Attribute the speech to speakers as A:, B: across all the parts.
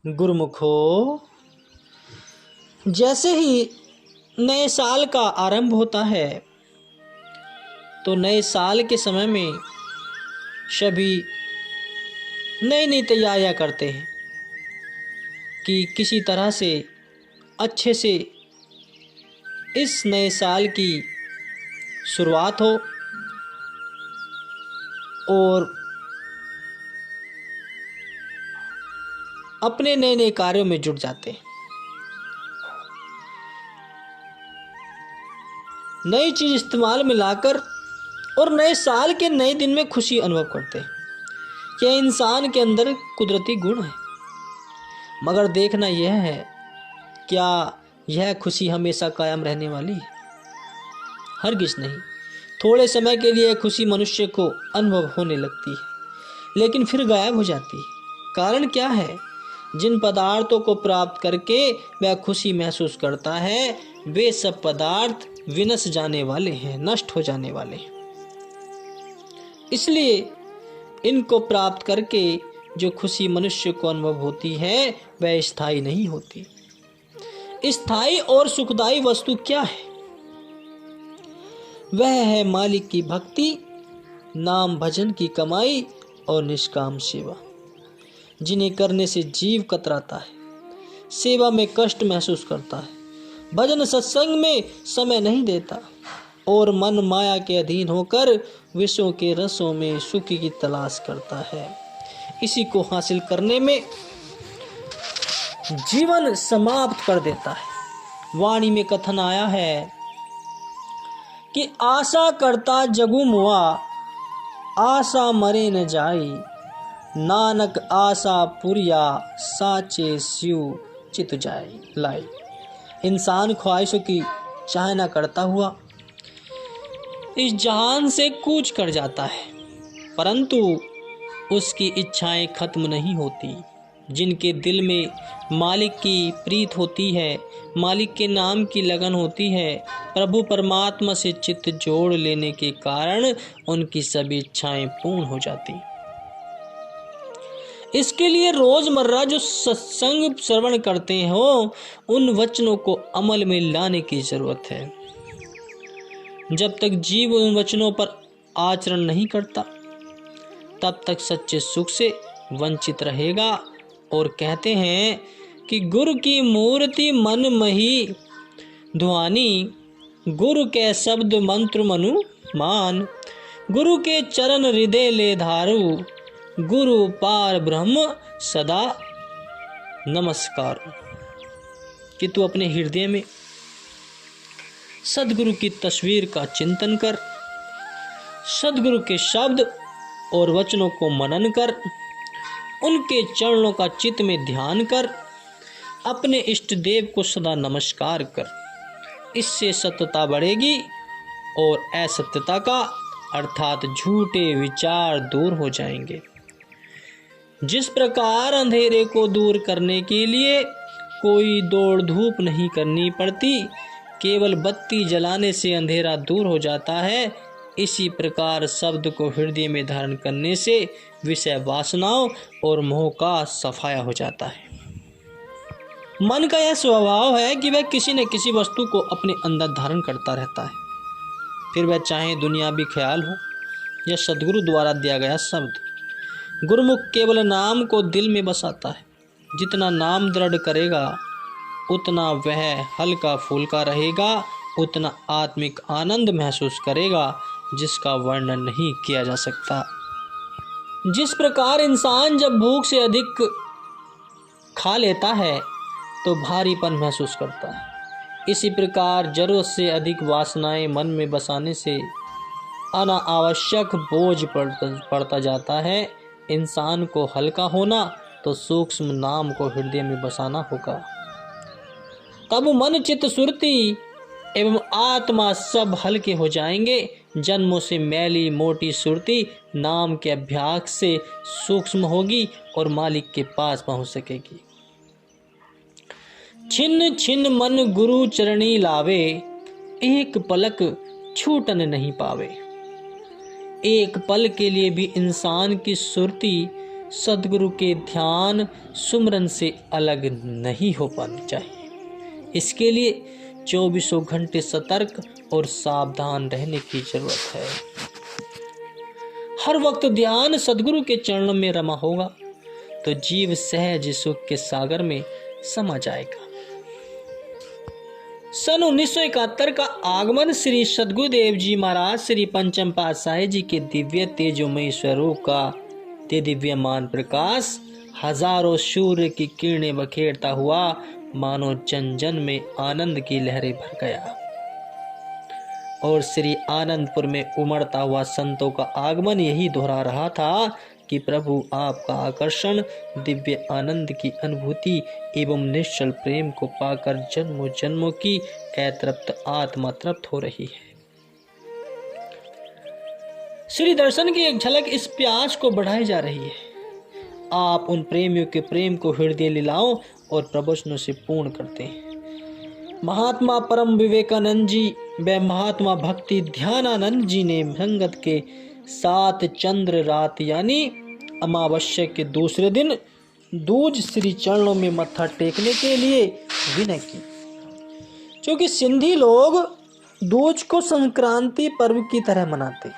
A: गुरुमुखो, जैसे ही नए साल का आरंभ होता है तो नए साल के समय में सभी नई नई तैयारियां करते हैं कि किसी तरह से अच्छे से इस नए साल की शुरुआत हो और अपने नए नए कार्यों में जुट जाते हैं। नई चीज इस्तेमाल में लाकर और नए साल के नए दिन में खुशी अनुभव करते हैं। यह इंसान के अंदर कुदरती गुण है, मगर देखना यह है क्या यह खुशी हमेशा कायम रहने वाली है? हरगिज नहीं। थोड़े समय के लिए खुशी मनुष्य को अनुभव होने लगती है, लेकिन फिर गायब हो जाती है। कारण क्या है? जिन पदार्थों को प्राप्त करके वह खुशी महसूस करता है, वे सब पदार्थ विनश जाने वाले हैं, नष्ट हो जाने वाले हैं। इसलिए इनको प्राप्त करके जो खुशी मनुष्य को अनुभव होती है वह स्थायी नहीं होती। स्थायी और सुखदायी वस्तु क्या है? वह है मालिक की भक्ति, नाम भजन की कमाई और निष्काम सेवा, जिन्हें करने से जीव कतराता है, सेवा में कष्ट महसूस करता है, भजन सत्संग में समय नहीं देता और मन माया के अधीन होकर विषयों के रसों में सुख की तलाश करता है। इसी को हासिल करने में जीवन समाप्त कर देता है। वाणी में कथन आया है कि आशा करता जगु मुआ, आशा मरे न जाई, नानक आशा पुरिया, साचे शिव चित जाए लाई। इंसान ख्वाहिशों की चाहना करता हुआ इस जहान से कूच कर जाता है, परंतु उसकी इच्छाएं खत्म नहीं होती। जिनके दिल में मालिक की प्रीत होती है, मालिक के नाम की लगन होती है, प्रभु परमात्मा से चित्त जोड़ लेने के कारण उनकी सभी इच्छाएं पूर्ण हो जाती। इसके लिए रोजमर्रा जो सत्संग श्रवण करते हो, उन वचनों को अमल में लाने की जरूरत है। जब तक जीव उन वचनों पर आचरण नहीं करता, तब तक सच्चे सुख से वंचित रहेगा। और कहते हैं कि गुरु की मूर्ति मन मही ध्वनि, गुरु के शब्द मंत्र मनु मान, गुरु के चरण हृदय ले धारू, गुरु पार ब्रह्म सदा नमस्कार। कि तू अपने हृदय में सदगुरु की तस्वीर का चिंतन कर, सदगुरु के शब्द और वचनों को मनन कर, उनके चरणों का चित्त में ध्यान कर, अपने इष्ट देव को सदा नमस्कार कर। इससे सत्यता बढ़ेगी और असत्यता का अर्थात झूठे विचार दूर हो जाएंगे। जिस प्रकार अंधेरे को दूर करने के लिए कोई दौड़ धूप नहीं करनी पड़ती, केवल बत्ती जलाने से अंधेरा दूर हो जाता है, इसी प्रकार शब्द को हृदय में धारण करने से विषय वासनाओं और मोह का सफाया हो जाता है। मन का यह स्वभाव है कि वह किसी न किसी वस्तु को अपने अंदर धारण करता रहता है, फिर वह चाहे दुनियावी ख्याल हो या सदगुरु द्वारा दिया गया शब्द। गुरुमुख केवल नाम को दिल में बसाता है। जितना नाम दृढ़ करेगा उतना वह हल्का फुल्का रहेगा, उतना आत्मिक आनंद महसूस करेगा जिसका वर्णन नहीं किया जा सकता। जिस प्रकार इंसान जब भूख से अधिक खा लेता है तो भारीपन महसूस करता है, इसी प्रकार जरूरत से अधिक वासनाएं मन में बसाने से अनावश्यक बोझ पड़ता जाता है। इंसान को हल्का होना तो सूक्ष्म नाम को हृदय में बसाना होगा, तब मन चित्त सुरति एवं आत्मा सब हल्के हो जाएंगे। जन्मों से मैली मोटी सुरति नाम के अभ्यास से सूक्ष्म होगी और मालिक के पास पहुंच सकेगी। छिन्न छिन्न मन गुरु चरणी लावे, एक पलक छूटन नहीं पावे। एक पल के लिए भी इंसान की सुरति सद्गुरु के ध्यान सुमरन से अलग नहीं हो पानी चाहिए। इसके लिए 24 घंटे सतर्क और सावधान रहने की जरूरत है। हर वक्त ध्यान सद्गुरु के चरणों में रमा होगा तो जीव सहज सुख के सागर में समा जाएगा। सन 1971 का आगमन श्री सद्गुरुदेव जी महाराज श्री पंचम पातशाही जी के दिव्य तेजोमय स्वरूप का ते दिव्यमान प्रकाश हजारों सूर्य की किरणें बखेरता हुआ मानो जन जन में आनंद की लहरें भर गया और श्री आनंदपुर में उमड़ता हुआ संतों का आगमन यही दोहरा रहा था कि प्रभु आपका आकर्षण दिव्य आनंद की अनुभूति एवं निश्चल प्रेम को पाकर जन्मों जन्मों की अतृप्त आत्मा तृप्त हो रही है। श्री दर्शन की एक झलक इस प्यास को बढ़ाई जा रही है। आप उन प्रेमियों के प्रेम को हृदय लीलाओं और प्रवचनों से पूर्ण करते हैं। महात्मा परम विवेकानंद जी व महात्मा भक्ति ध्यानानंद जी ने संगत के 7 चंद्र रात यानी अमावस्या के दूसरे दिन दूज श्री चरणों में मत्था टेकने के लिए विनय की। क्योंकि सिंधी लोग दूज को संक्रांति पर्व की तरह मनाते।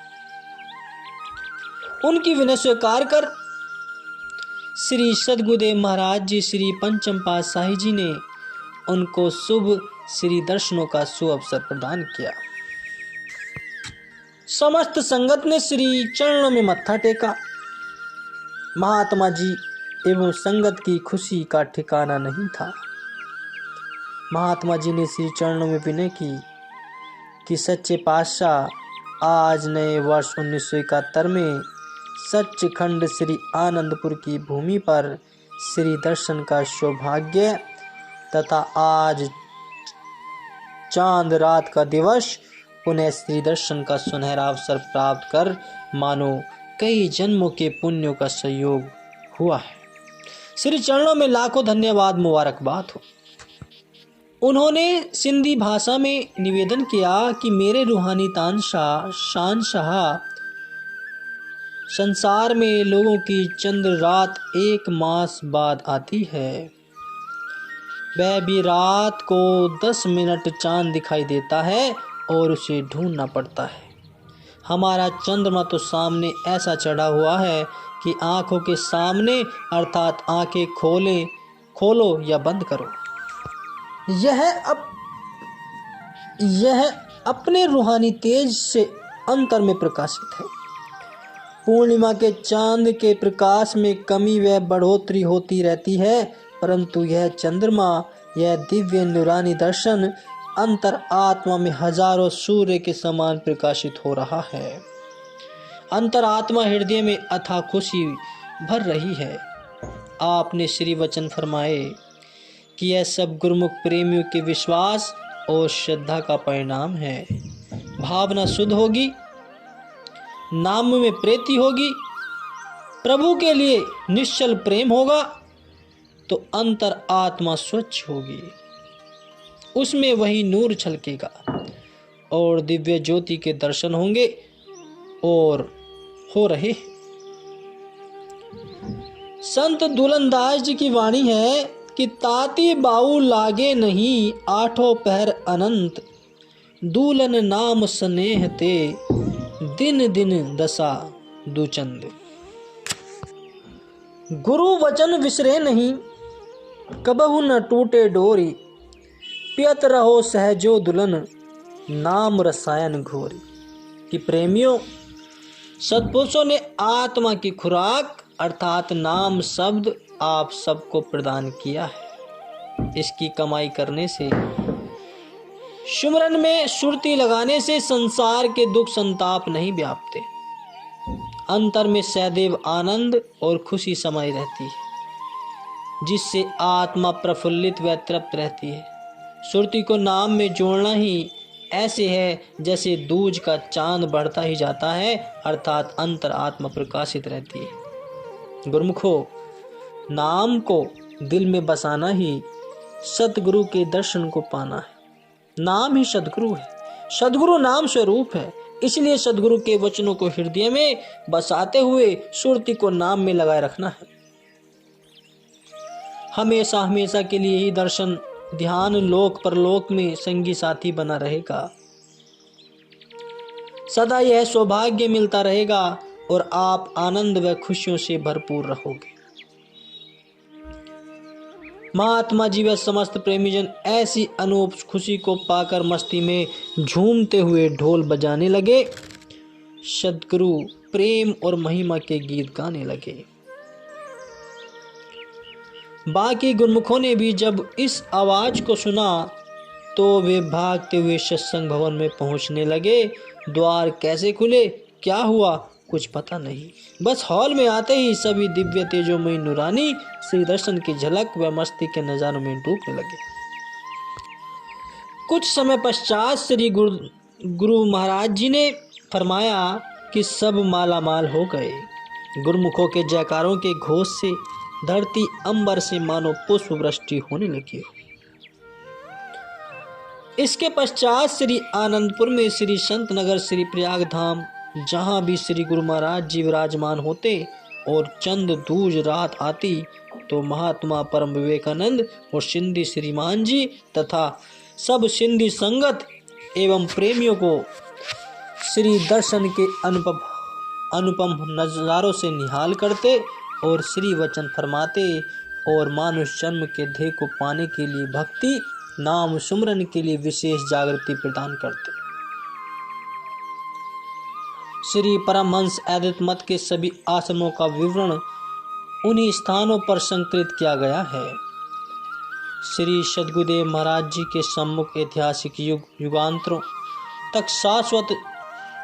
A: उनकी विनय स्वीकार कर श्री सद्गुरुदेव महाराज जी श्री पंचम पातशाही जी ने उनको शुभ श्री दर्शनों का सुअवसर प्रदान किया। समस्त संगत ने श्री चरणों में मत्था टेका। महात्मा जी एवं संगत की खुशी का ठिकाना नहीं था। महात्मा जी ने श्री चरणों में विनय की कि सच्चे पातशाह आज नए वर्ष 1971 में सच्चखंड श्री आनंदपुर की भूमि पर श्री दर्शन का सौभाग्य तथा आज चांद रात का दिवस पुनः श्री दर्शन का सुनहरा अवसर प्राप्त कर मानो कई जन्मों के पुण्यों का संयोग हुआ है। श्री चरणों में लाखों धन्यवाद मुबारकबाद हो। उन्होंने सिंधी भाषा में निवेदन किया कि मेरे रूहानी तानशाह शानशाह संसार में लोगों की चंद्र रात 1 मास बाद आती है। वह भी रात को 10 मिनट चांद दिखाई देता है और उसे ढूंढना पड़ता है। हमारा चंद्रमा तो सामने ऐसा चढ़ा हुआ है कि आंखों के सामने अर्थात आंखें खोलो या बंद करो। यह अपने रूहानी तेज से अंतर में प्रकाशित है। पूर्णिमा के चांद के प्रकाश में कमी व बढ़ोतरी होती रहती है, परंतु यह चंद्रमा, यह दिव्य नूरानी दर्शन अंतर आत्मा में हजारों सूर्य के समान प्रकाशित हो रहा है। अंतर आत्मा हृदय में अथाह खुशी भर रही है। आपने श्री वचन फरमाए कि यह सब गुरुमुख प्रेमियों के विश्वास और श्रद्धा का परिणाम है। भावना शुद्ध होगी, नाम में प्रीति होगी, प्रभु के लिए निश्चल प्रेम होगा तो अंतर आत्मा स्वच्छ होगी, उसमें वही नूर छलकेगा और दिव्य ज्योति के दर्शन होंगे और हो रहे। संत दुलनदास जी की वाणी है कि ताती बाऊ लागे नहीं आठों पहर अनंत, दूलन नाम स्नेह ते दिन दिन दशा दुचंद। गुरु वचन विसरे नहीं कबहु न टूटे डोरी, पियत रहो सहजो दुलन नाम रसायन घोरी। कि प्रेमियों, सत्पुरुषों ने आत्मा की खुराक अर्थात नाम शब्द आप सबको प्रदान किया है। इसकी कमाई करने से, सुमरन में सुरती लगाने से संसार के दुख संताप नहीं व्यापते। अंतर में सदैव आनंद और खुशी समाई रहती है, जिससे आत्मा प्रफुल्लित व तृप्त रहती है। सुरती को नाम में जोड़ना ही ऐसे है जैसे दूज का चांद बढ़ता ही जाता है, अर्थात अंतर आत्मा प्रकाशित रहती है। गुरुमुखो, नाम को दिल में बसाना ही सतगुरु के दर्शन को पाना है। नाम ही सदगुरु है। सदगुरु नाम स्वरूप है। इसलिए सद्गुरु के वचनों को हृदय में बसाते हुए सुरती को नाम में लगाए रखना है। हमेशा हमेशा के लिए ही दर्शन ध्यान लोक परलोक में संगी साथी बना रहेगा। सदा यह सौभाग्य मिलता रहेगा और आप आनंद व खुशियों से भरपूर रहोगे। महात्मा जी व समस्त प्रेमीजन ऐसी अनूप खुशी को पाकर मस्ती में झूमते हुए ढोल बजाने लगे, सद्गुरु प्रेम और महिमा के गीत गाने लगे। बाकी गुरमुखों ने भी जब इस आवाज को सुना तो वे भागते हुए सत्संग भवन में पहुंचने लगे। द्वार कैसे खुले, क्या हुआ, कुछ पता नहीं। बस हॉल में आते ही सभी दिव्य तेजोमयी नूरानी श्री दर्शन की झलक व मस्ती के नजारों में डूबने लगे। कुछ समय पश्चात श्री गुरु महाराज जी ने फरमाया कि सब माला माल हो गए। गुरुमुखों के जयकारों के घोष से धरती अंबर से मानो पुष्प वृष्टि होने लगी। इसके पश्चात श्री आनंदपुर में श्री संत नगर श्री प्रयाग धाम, जहाँ भी श्री गुरु महाराज जी विराजमान होते और चंद दूज रात आती तो महात्मा परम विवेकानंद और सिंधी श्रीमान जी तथा सब सिंधी संगत एवं प्रेमियों को श्री दर्शन के अनुपम नजारों से निहाल करते और श्री वचन फरमाते और मानुष जन्म के ध्येय को पाने के लिए भक्ति नाम सुमरन के लिए विशेष जागृति प्रदान करते। श्री परमहंस अद्वैत मत के सभी आश्रमों का विवरण उन्हीं स्थानों पर संकलित किया गया है। श्री सद्गुरुदेव महाराज जी के सम्मुख ऐतिहासिक युगांतरों तक शाश्वत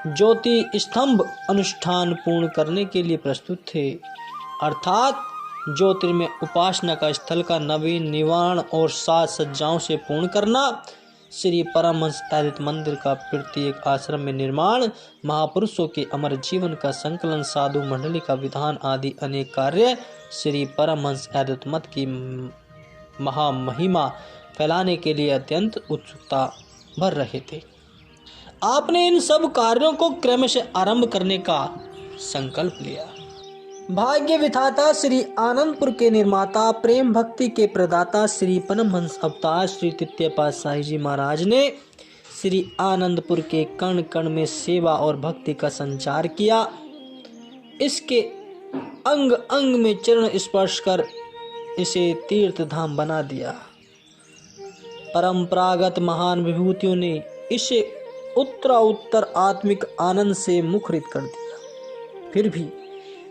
A: ज्योति स्तंभ अनुष्ठान पूर्ण करने के लिए प्रस्तुत थे, अर्थात ज्योतिर्मय उपासना का स्थल का नवीन निर्माण और साज सज्जाओं से पूर्ण करना, श्री परमहंस अद्वैत मंदिर का प्रत्येक आश्रम में निर्माण, महापुरुषों के अमर जीवन का संकलन, साधु मंडली का विधान आदि अनेक कार्य श्री परमहंस अद्वैत मत की महामहिमा फैलाने के लिए अत्यंत उत्सुकता भर रहे थे। आपने इन सब कार्यों को क्रम से आरंभ करने का संकल्प लिया। भाग्य विधाता श्री आनंदपुर के निर्माता प्रेम भक्ति के प्रदाता श्री परमहंस अवतार श्री तृतीय पातशाही जी महाराज ने श्री आनंदपुर के कण कण में सेवा और भक्ति का संचार किया। इसके अंग अंग में चरण स्पर्श कर इसे तीर्थ धाम बना दिया। परंपरागत महान विभूतियों ने इसे उत्तरोत्तर आत्मिक आनंद से मुखरित कर दिया। फिर भी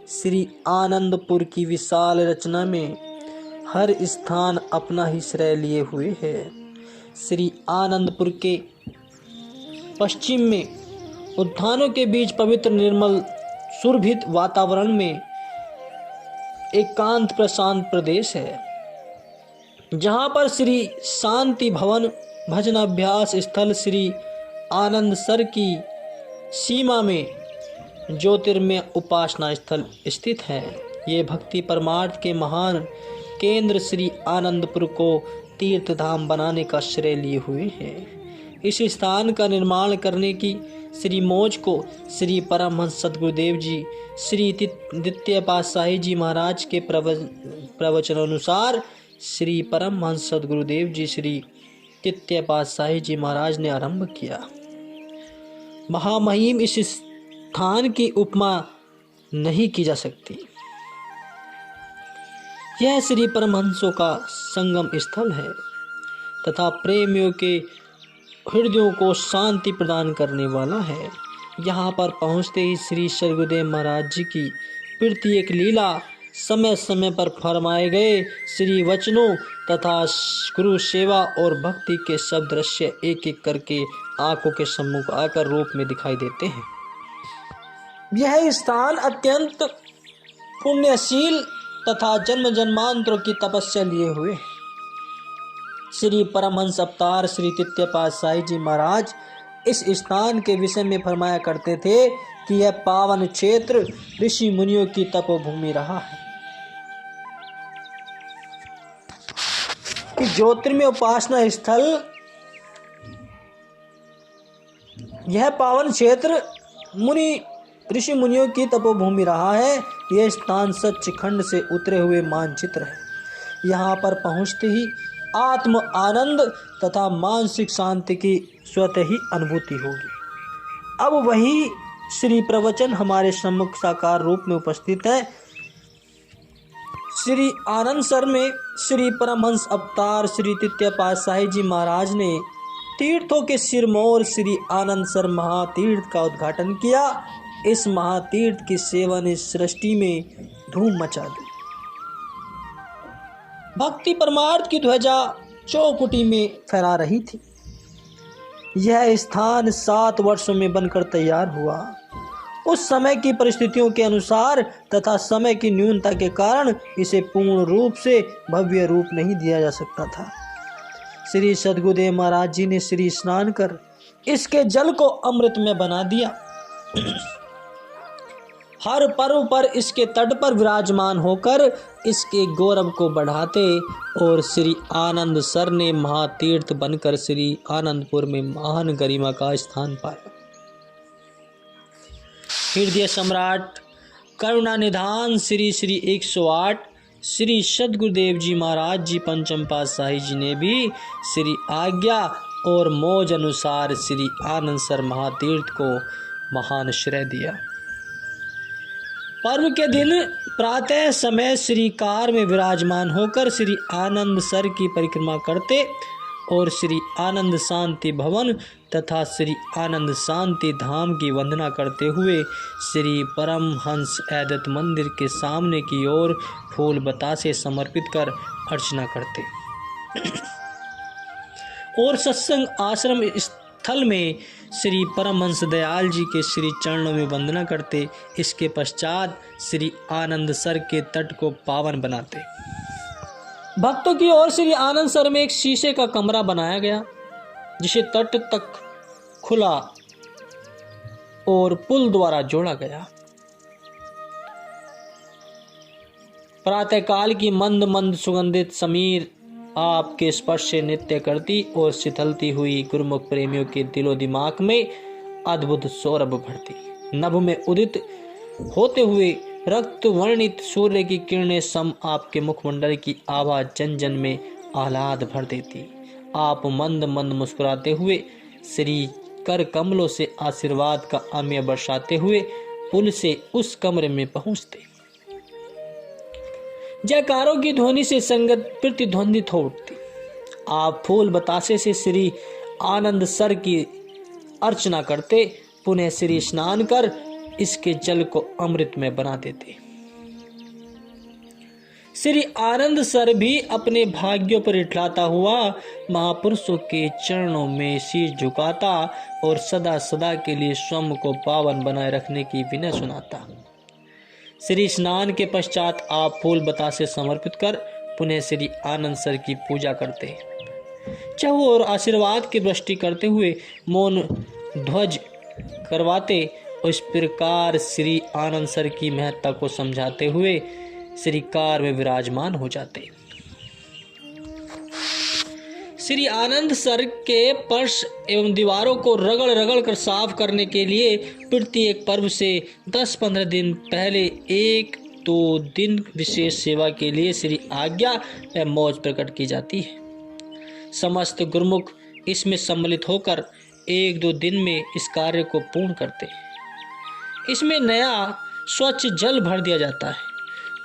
A: श्री आनंदपुर की विशाल रचना में हर स्थान अपना ही श्रेय लिए हुए है। श्री आनंदपुर के पश्चिम में उद्यानों के बीच पवित्र निर्मल सुरभित वातावरण में एकांत प्रशांत प्रदेश है, जहाँ पर श्री शांति भवन भजनाभ्यास स्थल श्री आनंदसर की सीमा में ज्योतिर्मय उपासना स्थल स्थित है। ये भक्ति परमार्थ के महान केंद्र श्री आनंदपुर को तीर्थ धाम बनाने का श्रेय लिए हुए हैं। इस स्थान का निर्माण करने की श्री मौज को श्री परमहंस सद्गुरुदेव जी श्री द्वितीय पातशाही जी महाराज के प्रवचन अनुसार श्री परमहंस सद्गुरुदेव जी श्री तृतीय पातशाही जी महाराज ने आरंभ किया। महामहिम इस स्थान की उपमा नहीं की जा सकती। यह श्री परमहंसों का संगम स्थल है तथा प्रेमियों के हृदयों को शांति प्रदान करने वाला है। यहाँ पर पहुँचते ही श्री सद्गुरुदेव महाराज जी की प्रत्येक लीला, समय समय पर फरमाए गए श्री वचनों तथा गुरु सेवा और भक्ति के सब दृश्य एक एक करके आंखों के सम्मुख आकर रूप में दिखाई देते हैं। यह स्थान अत्यंत पुण्यशील तथा जन्म जन्मांतरों की तपस्या लिए हुए है। श्री परमहंस अवतार श्री तृतीय पातशाही जी महाराज इस स्थान के विषय में फरमाया करते थे कि यह पावन क्षेत्र ऋषि मुनियों की तपोभूमि रहा है, कि ज्योतिर्मय उपासना स्थल यह पावन क्षेत्र मुनि ऋषि मुनियों की तपोभूमि रहा है। यह स्थान सच्चिखंड से उतरे हुए मानचित्र है। यहाँ पर पहुँचते ही आत्म आनंद तथा मानसिक शांति की स्वतः ही अनुभूति होगी। अब वही श्री प्रवचन हमारे सम्मुख साकार रूप में उपस्थित है। श्री आनंदसर में श्री परमहंस अवतार श्री तृतीय पातशाही जी महाराज ने तीर्थों के सिरमौर श्री आनंदसर महातीर्थ का उद्घाटन किया। इस महातीर्थ की सेवा ने सृष्टि में धूम मचा दी। भक्ति परमार्थ की ध्वजा चौकुटी में फहरा रही थी। यह स्थान 7 वर्षों में बनकर तैयार हुआ। उस समय की परिस्थितियों के अनुसार तथा समय की न्यूनता के कारण इसे पूर्ण रूप से भव्य रूप नहीं दिया जा सकता था। श्री सद्गुरुदेव महाराज जी ने श्री स्नान कर इसके जल को अमृत में बना दिया। हर पर्व पर इसके तट पर विराजमान होकर इसके गौरव को बढ़ाते और श्री आनंद सर ने महातीर्थ बनकर श्री आनंदपुर में महान गरिमा का स्थान पाया। हृदय सम्राट करुणा निधान श्री श्री 108 श्री सद्गुरुदेव जी महाराज जी पंचम पातशाही जी ने भी श्री आज्ञा और मौज अनुसार श्री आनंद सर महातीर्थ को महान श्रेय दिया। पर्व के दिन प्रातः समय श्री कार में विराजमान होकर श्री आनंद सर की परिक्रमा करते और श्री आनंद शांति भवन तथा श्री आनंद शांति धाम की वंदना करते हुए श्री परमहंस अद्वैत मंदिर के सामने की ओर फूल बतासे समर्पित कर अर्चना करते और सत्संग आश्रम स्थल में श्री परमहंस दयाल जी के श्री चरणों में वंदना करते। इसके पश्चात श्री आनंद सर के तट को पावन बनाते। भक्तों की ओर श्री आनंद सर में एक शीशे का कमरा बनाया गया जिसे तट तक खुला और पुल द्वारा जोड़ा गया। प्रातःकाल की मंद मंद सुगंधित समीर आपके स्पर्श से नृत्य करती और शीतलती हुई गुरुमुख प्रेमियों के दिलो दिमाग में अद्भुत सौरभ भरती। नभ में उदित होते हुए रक्त वर्णित सूर्य की किरणें सम आपके मुखमंडल की आभा जन जन में आह्लाद भर देती। आप मंद मंद मुस्कुराते हुए श्री कर कमलों से आशीर्वाद का अम्य बरसाते हुए पुल से उस कमरे में पहुंचते। जयकारों की ध्वनि से संगत प्रतिध्वनित हो उठती। आप फूल बतासे से श्री आनंद सर की अर्चना करते, पुनः श्री स्नान कर इसके जल को अमृत में बना देते। श्री आनंद सर भी अपने भाग्यों पर इठलाता हुआ महापुरुषों के चरणों में सिर झुकाता और सदा सदा के लिए स्वयं को पावन बनाए रखने की विनय सुनाता। श्री स्नान के पश्चात आप फूल बतासे समर्पित कर पुनः श्री आनंद सर की पूजा करते, चाहू और आशीर्वाद की वृष्टि करते हुए मौन ध्वज करवाते और इस प्रकार श्री आनंद सर की महत्ता को समझाते हुए श्री कार में विराजमान हो जाते। श्री आनंद सर के फर्श एवं दीवारों को रगड़ रगड़ कर साफ करने के लिए प्रत्येक पर्व से 10-15 दिन पहले 1-2 दिन विशेष सेवा के लिए श्री आज्ञा व मौज प्रकट की जाती है। समस्त गुरुमुख इसमें सम्मिलित होकर 1-2 दिन में इस कार्य को पूर्ण करते हैं। इसमें नया स्वच्छ जल भर दिया जाता है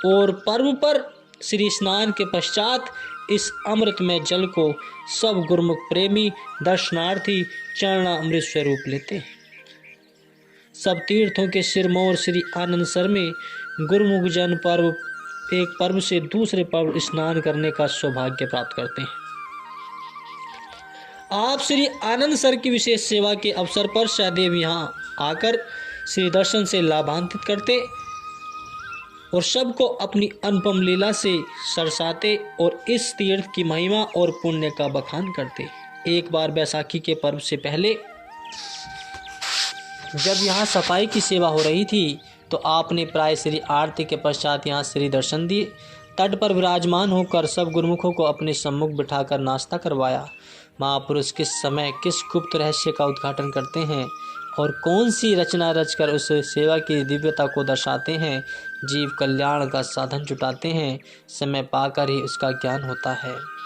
A: और पर्व पर श्री स्नान के पश्चात इस अमृतमय जल को सब गुरुमुख प्रेमी दर्शनार्थी चरणामृत स्वरूप लेते हैं। सब तीर्थों के सिरमौर श्री आनंद सर में गुरुमुख जन पर्व एक पर्व से दूसरे पर्व स्नान करने का सौभाग्य प्राप्त करते हैं। आप श्री आनंद सर की विशेष सेवा के अवसर पर सदैव यहाँ आकर श्री दर्शन से लाभान्वित करते और सबको अपनी अनुपम लीला से सरसाते और इस तीर्थ की महिमा और पुण्य का बखान करते। एक बार बैसाखी के पर्व से पहले जब यहाँ सफाई की सेवा हो रही थी तो आपने प्राय श्री आरती के पश्चात यहाँ श्री दर्शन दिए। तट पर विराजमान होकर सब गुरुमुखों को अपने सम्मुख बिठाकर नाश्ता करवाया। महापुरुष किस समय किस गुप्त रहस्य का उद्घाटन करते हैं और कौन सी रचना रचकर उस सेवा की दिव्यता को दर्शाते हैं, जीव कल्याण का साधन जुटाते हैं, समय पाकर ही उसका ज्ञान होता है।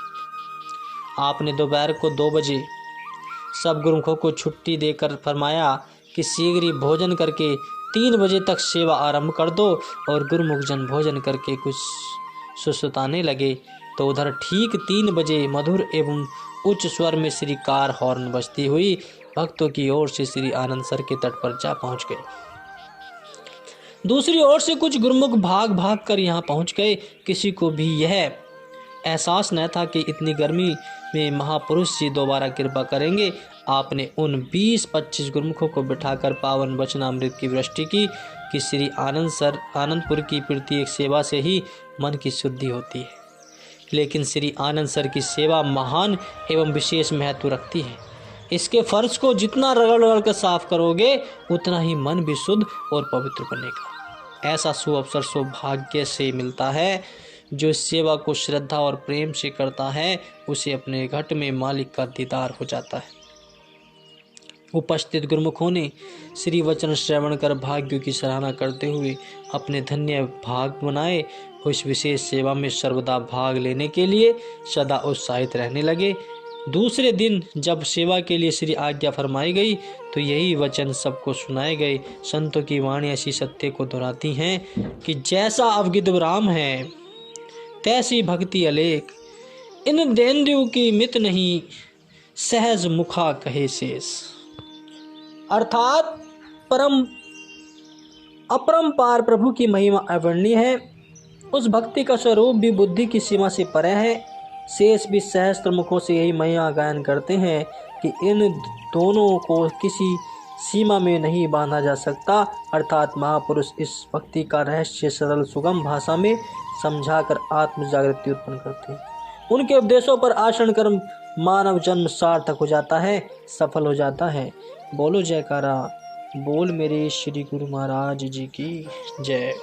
A: आपने दोपहर को 2 बजे सब गुरुमुखों को छुट्टी देकर फरमाया कि शीघ्र ही भोजन करके 3 बजे तक सेवा आरंभ कर दो। और गुरुमुख जन भोजन करके कुछ सुस्ताने लगे तो उधर ठीक 3 बजे मधुर एवं उच्च स्वर में श्री कार हॉर्न बजती हुई भक्तों की ओर से श्री आनंद सर के तट पर जा पहुंच गई। दूसरी ओर से कुछ गुरुमुख भाग भाग कर यहाँ पहुंच गए। किसी को भी यह एहसास न था कि इतनी गर्मी में महापुरुष जी दोबारा कृपा करेंगे। आपने उन 20-25 गुरुमुखों को बिठाकर पावन वचनामृत की वृष्टि की कि श्री आनंद सर आनंदपुर की प्रत्येक सेवा से ही मन की शुद्धि होती है, लेकिन श्री आनंद सर की सेवा महान एवं विशेष महत्व रखती है। इसके फर्ज को जितना रगड़ रगड़ कर साफ करोगे उतना ही मन भी शुद्ध और पवित्र बनेगा। ऐसा सुअवसर सौभाग्य से मिलता है। जो इस सेवा को श्रद्धा और प्रेम से करता है उसे अपने घट में मालिक का दीदार हो जाता है। उपस्थित गुरुमुखों ने श्री वचन श्रवण कर भाग्यों की सराहना करते हुए अपने धन्य भाग बनाए। उस विशेष सेवा में सर्वदा भाग लेने के लिए सदा उत्साहित रहने लगे। दूसरे दिन जब सेवा के लिए श्री आज्ञा फरमाई गई तो यही वचन सबको सुनाए गए। संतों की वाणी ऐसी सत्य को दोहराती हैं कि जैसा अवगिद राम है तैसी भक्ति अलेख, इन देंद्यु की मित नहीं सहज मुखा कहे शेष। अर्थात अपरंपार प्रभु की महिमा अवर्णनीय है। उस भक्ति का स्वरूप भी बुद्धि की सीमा से परे है। शेष भी सहस्त्र मुखों से यही महिमा गायन करते हैं कि इन दोनों को किसी सीमा में नहीं बांधा जा सकता। अर्थात महापुरुष इस भक्ति का रहस्य सरल सुगम भाषा में समझाकर आत्म जागृति उत्पन्न करते हैं। उनके उपदेशों पर आचरण कर मानव जन्म सार्थक हो जाता है, सफल हो जाता है। बोलो जयकारा बोल मेरे श्री गुरु महाराज जी की जय।